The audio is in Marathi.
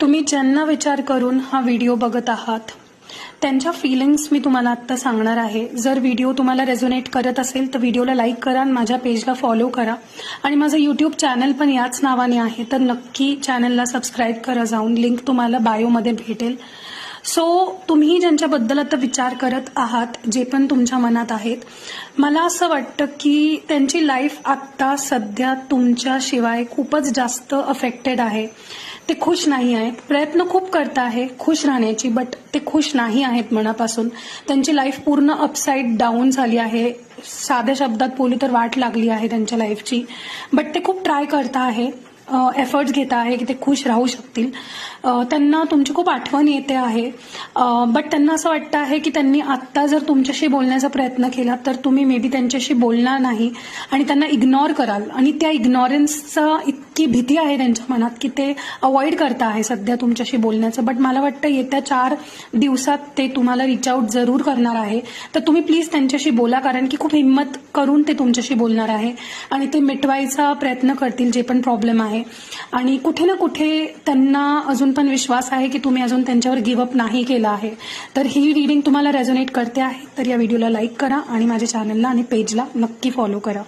तुम्ही ज्यांना विचार करून हा व्हिडिओ बघत आहात त्यांच्या फीलिंग्स मी तुम्हाला आत्ता सांगणार आहे। जर व्हिडिओ तुम्हाला रेझोनेट करत असेल तर व्हिडिओला लाईक करा आणि माझ्या पेजला फॉलो करा आणि माझं यूट्यूब चॅनल पण याच नावाने आहे, तर नक्की चॅनलला सबस्क्राईब करा जाऊन, लिंक तुम्हाला बायोमध्ये भेटेल। तुम्ही ज्यांच्याबद्दल आता विचार करत आहात, जे पण तुमच्या मनात आहेत, मला असं वाटतं की त्यांची लाईफ आत्ता सध्या तुमच्याशिवाय खूपच जास्त अफेक्टेड आहे। ते खुश नाही आहेत, प्रयत्न खूप करत आहे खुश राहण्याची, बट ते खुश नाही आहेत मनापासून। त्यांची लाईफ पूर्ण अपसाइड डाऊन झाली आहे, साध्या शब्दात बोलू तर वाट लागली आहे त्यांच्या लाईफची, बट ते खूप ट्राय करत आहे, एफर्ट्स घेत आहे की ते खुश राहू शकतील। त्यांना तुमची खूप आठवण येते आहे, बट त्यांना असं वाटतं आहे की त्यांनी आत्ता जर तुमच्याशी बोलण्याचा प्रयत्न केला तर तुम्ही मे बी त्यांच्याशी बोलणार नाही आणि त्यांना इग्नोर कराल, आणि त्या इग्नोरन्सचा इतकी भीती आहे त्यांच्या मनात की ते अवॉइड करत आहे सध्या तुमच्याशी बोलण्याचं। बट मला वाटतं येत्या 4 दिवसात ते तुम्हाला रीच आउट जरूर करणार आहे, तर तुम्ही प्लीज त्यांच्याशी बोला, कारण की खूप हिम्मत करून ते तुमच्याशी बोलणार आहे आणि ते मिटवायचा प्रयत्न करतील जे पण प्रॉब्लेम आहे। आणि कुठे ना कुठे त्यांना अजून पण विश्वास आहे की तुम्ही अजून त्यांच्यावर गिव्ह अप नाही केला आहे। तर ही रीडिंग तुम्हाला रेझोनेट करते आहे तर या व्हिडिओला लाईक करा आणि माझ्या चॅनलला आणि पेजला नक्की फॉलो करा।